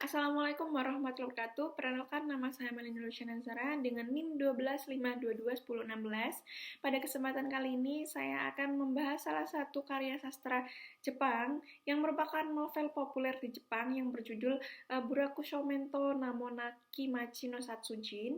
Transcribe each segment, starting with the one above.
Assalamualaikum warahmatullahi wabarakatuh. Perkenalkan, nama saya Melinda Lucianazara dengan NIM 125221016. Pada kesempatan kali ini saya akan membahas salah satu karya sastra Jepang yang merupakan novel populer di Jepang yang berjudul Buraku Shoumento Namonaki Machi no Satsujin.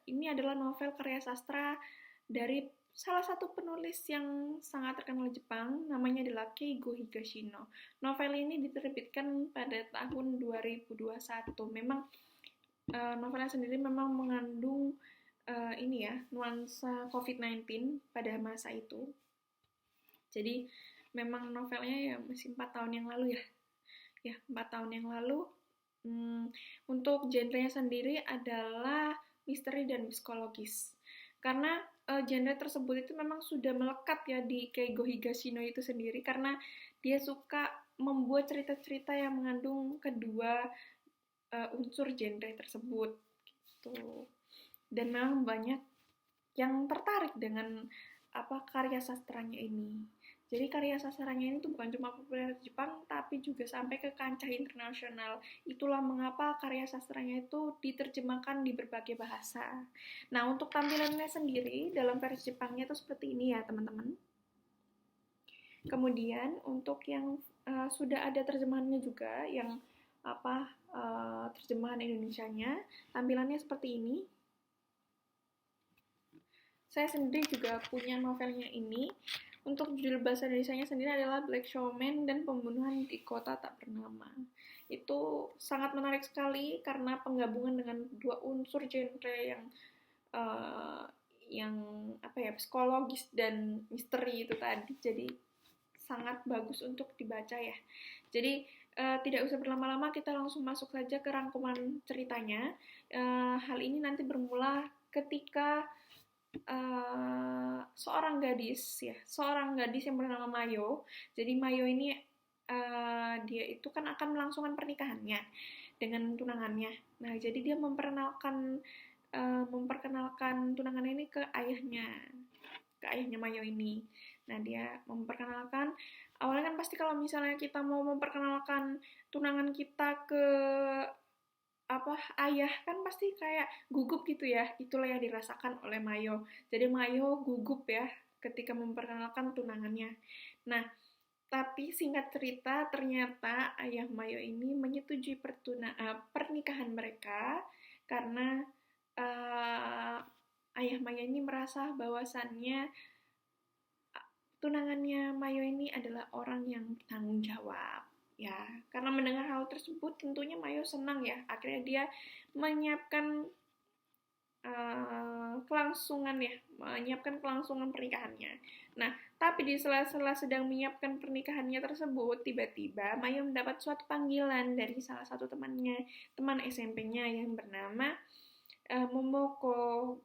Ini adalah novel karya sastra dari salah satu penulis yang sangat terkenal di Jepang, namanya adalah Keigo Higashino. Novel ini diterbitkan pada tahun 2021. Memang novelnya sendiri memang mengandung nuansa COVID-19 pada masa itu. Jadi memang novelnya ya masih 4 tahun yang lalu ya. 4 tahun yang lalu. Untuk genrenya sendiri adalah misteri dan psikologis. Karena genre tersebut itu memang sudah melekat ya di Keigo Higashino itu sendiri, karena dia suka membuat cerita-cerita yang mengandung kedua unsur genre tersebut gitu. Dan memang banyak yang tertarik dengan karya sastranya ini. Jadi karya sastranya ini tuh bukan cuma populer di Jepang, tapi juga sampai ke kancah internasional. Itulah mengapa karya sastranya itu diterjemahkan di berbagai bahasa. Nah, untuk tampilannya sendiri dalam versi Jepangnya itu seperti ini ya, teman-teman. Kemudian untuk yang sudah ada terjemahannya juga, yang terjemahan Indonesianya, tampilannya seperti ini. Saya sendiri juga punya novelnya ini. Untuk judul bahasa Indonesianya sendiri adalah Black Showman dan Pembunuhan di Kota Tak Bernama. Itu sangat menarik sekali karena penggabungan dengan dua unsur genre yang psikologis dan misteri itu tadi. Jadi sangat bagus untuk dibaca ya. Jadi tidak usah berlama-lama, kita langsung masuk saja ke rangkuman ceritanya. Hal ini nanti bermula ketika seorang gadis yang bernama Mayo. Jadi Mayo ini dia itu kan akan melangsungkan pernikahannya dengan tunangannya. Nah, jadi dia memperkenalkan tunangannya ini ke ayahnya Mayo ini. Nah, dia memperkenalkan, awalnya kan pasti kalau misalnya kita mau memperkenalkan tunangan kita ke ayah kan pasti kayak gugup gitu ya. Itulah yang dirasakan oleh Mayo. Jadi Mayo gugup ya ketika memperkenalkan tunangannya. Nah, tapi singkat cerita ternyata ayah Mayo ini menyetujui pernikahan mereka karena ayah Mayo ini merasa bahwasannya tunangannya Mayo ini adalah orang yang bertanggung jawab. Ya, karena mendengar hal tersebut tentunya Mayo senang ya. Akhirnya dia menyiapkan kelangsungan pernikahannya. Nah, tapi di sela-sela sedang menyiapkan pernikahannya tersebut, tiba-tiba Mayo mendapat suatu panggilan dari salah satu teman SMP-nya yang bernama Momoko.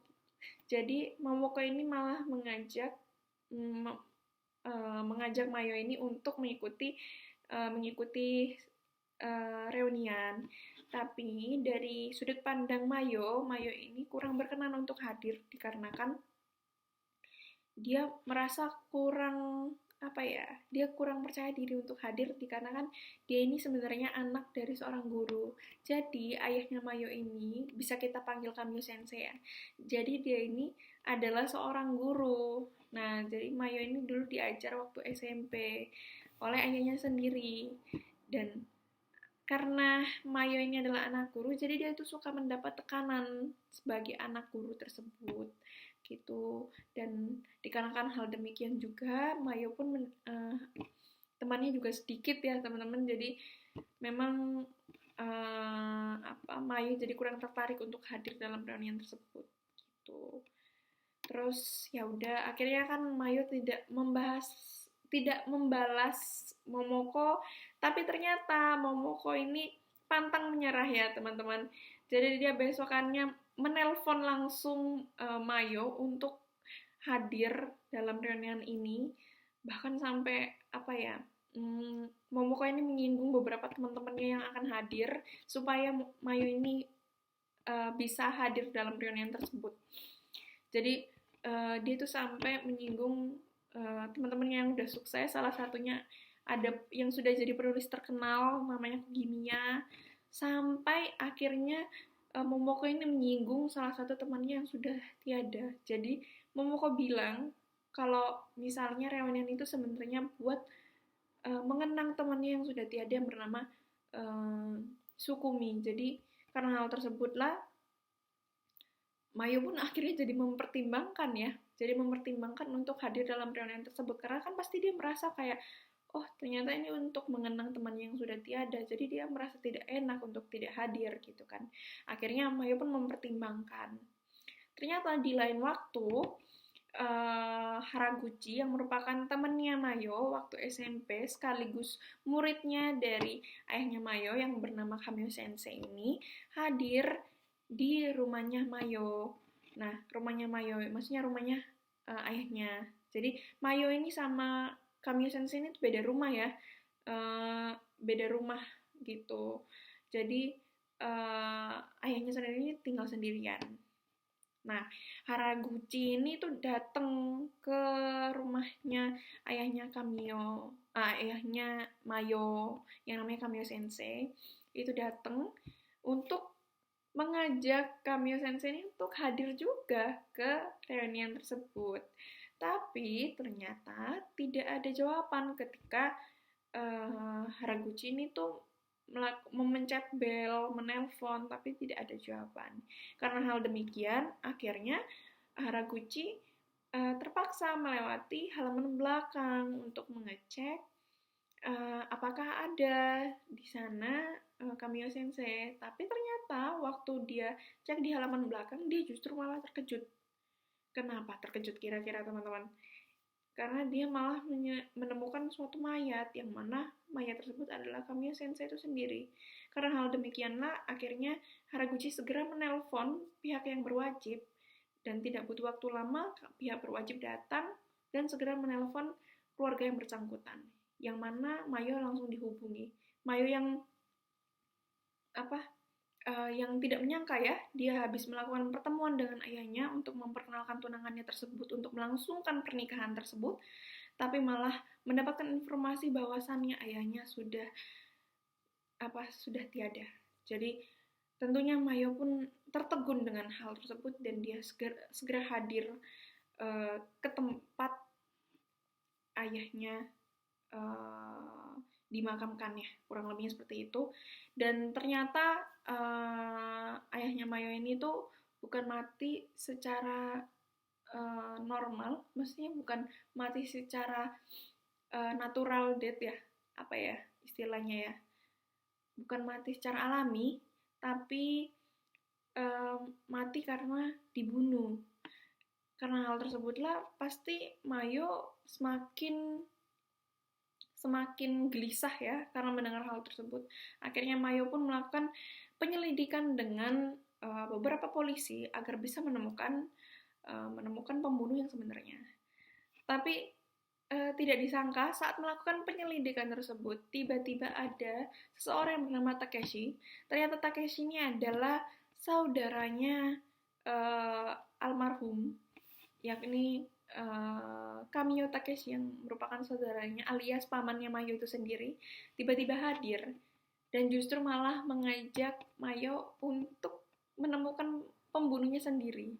Jadi Momoko ini malah mengajak Mayo ini untuk mengikuti reunian. Tapi dari sudut pandang Mayo ini kurang berkenan untuk hadir dikarenakan dia merasa kurang percaya diri untuk hadir dikarenakan dia ini sebenarnya anak dari seorang guru. Jadi ayahnya Mayo ini bisa kita panggil Kamio Sensei ya. Jadi dia ini adalah seorang guru. Nah, jadi Mayo ini dulu diajar waktu SMP oleh ayahnya sendiri. Dan karena Mayo ini adalah anak guru, jadi dia itu suka mendapat tekanan sebagai anak guru tersebut gitu. Dan dikarenakan hal demikian juga Mayo pun temannya juga sedikit ya teman-teman. Jadi memang Mayo jadi kurang tertarik untuk hadir dalam reunian tersebut gitu. Terus ya udah, akhirnya kan Mayo tidak membalas Momoko, tapi ternyata Momoko ini pantang menyerah ya teman-teman. Jadi dia besokannya menelpon langsung Mayo untuk hadir dalam reunian ini. Bahkan sampai Momoko ini menyinggung beberapa teman-temannya yang akan hadir supaya Mayo ini bisa hadir dalam reunian tersebut. Jadi dia tuh sampai menyinggung teman-teman yang udah sukses, salah satunya ada yang sudah jadi penulis terkenal namanya Kogimiya, sampai akhirnya Momoko ini menyinggung salah satu temannya yang sudah tiada. Jadi Momoko bilang kalau misalnya reunian itu sebenarnya buat mengenang temannya yang sudah tiada yang bernama Sukumi. Jadi karena hal tersebutlah Mayo pun akhirnya jadi mempertimbangkan ya, jadi mempertimbangkan untuk hadir dalam reunian tersebut karena kan pasti dia merasa kayak oh ternyata ini untuk mengenang temannya yang sudah tiada, jadi dia merasa tidak enak untuk tidak hadir gitu kan. Akhirnya Mayo pun mempertimbangkan. Ternyata di lain waktu Haraguchi yang merupakan temannya Mayo waktu SMP sekaligus muridnya dari ayahnya Mayo yang bernama Kamio Sensei ini hadir di rumahnya Mayo. Nah, rumahnya Mayo, maksudnya rumahnya ayahnya. Jadi Mayo ini sama Kamio Sensei ini beda rumah ya, beda rumah gitu. Jadi ayahnya sendiri tinggal sendirian. Nah, Haraguchi ini tuh datang ke rumahnya ayahnya ayahnya Mayo yang namanya Kamio Sensei. Itu datang untuk mengajak Kamio Sensei ini untuk hadir juga ke reunian tersebut. Tapi ternyata tidak ada jawaban ketika Haraguchi ini tuh memencet bel, menelpon, tapi tidak ada jawaban. Karena hal demikian, akhirnya Haraguchi terpaksa melewati halaman belakang untuk mengecek apakah ada di sana Kamio Sensei. Tapi ternyata waktu dia cek di halaman belakang, dia justru malah terkejut. Kenapa terkejut kira-kira teman-teman? Karena dia malah menemukan suatu mayat, yang mana mayat tersebut adalah Kamio Sensei itu sendiri. Karena hal demikianlah, akhirnya Haraguchi segera menelpon pihak yang berwajib, dan tidak butuh waktu lama, pihak berwajib datang dan segera menelpon keluarga yang bersangkutan, yang mana Mayo langsung dihubungi. Mayo yang yang tidak menyangka ya, dia habis melakukan pertemuan dengan ayahnya untuk memperkenalkan tunangannya tersebut, untuk melangsungkan pernikahan tersebut, tapi malah mendapatkan informasi bahwasannya ayahnya sudah tiada. Jadi tentunya Mayo pun tertegun dengan hal tersebut dan dia segera hadir ke tempat ayahnya dimakamkannya, kurang lebihnya seperti itu. Dan ternyata ayahnya Mayo ini tuh bukan mati secara normal, maksudnya bukan mati secara natural death ya, apa ya istilahnya ya, bukan mati secara alami, tapi mati karena dibunuh. Karena hal tersebutlah pasti Mayo semakin gelisah ya karena mendengar hal tersebut. Akhirnya Mayo pun melakukan penyelidikan dengan beberapa polisi agar bisa menemukan pembunuh yang sebenarnya. Tapi tidak disangka saat melakukan penyelidikan tersebut tiba-tiba ada seseorang yang bernama Takeshi. Ternyata Takeshi ini adalah saudaranya almarhum, yakni Kamio Takeshi yang merupakan saudaranya alias pamannya Mayo itu sendiri tiba-tiba hadir dan justru malah mengajak Mayo untuk menemukan pembunuhnya sendiri.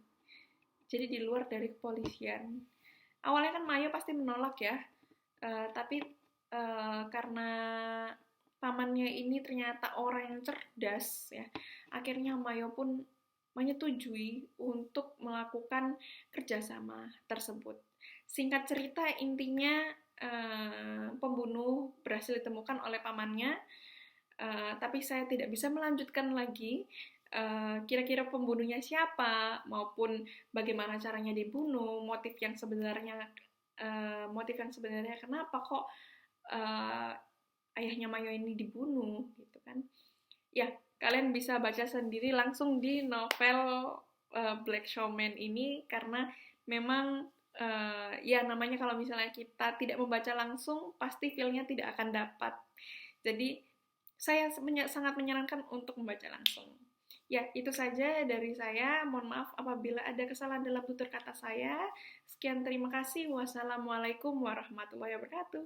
Jadi di luar dari kepolisian. Awalnya kan Mayo pasti menolak ya, tapi karena pamannya ini ternyata orang yang cerdas ya, akhirnya Mayo pun menyetujui untuk melakukan kerjasama tersebut. Singkat cerita, intinya pembunuh berhasil ditemukan oleh pamannya, tapi saya tidak bisa melanjutkan lagi kira-kira pembunuhnya siapa, maupun bagaimana caranya dibunuh, motif yang sebenarnya kenapa kok ayahnya Mayo ini dibunuh gitu kan. Ya, kalian bisa baca sendiri langsung di novel Black Showman ini, karena memang ya namanya kalau misalnya kita tidak membaca langsung pasti feel-nya tidak akan dapat. Jadi saya sangat menyarankan untuk membaca langsung. Ya, itu saja dari saya. Mohon maaf apabila ada kesalahan dalam tutur kata saya. Sekian, terima kasih. Wassalamualaikum warahmatullahi wabarakatuh.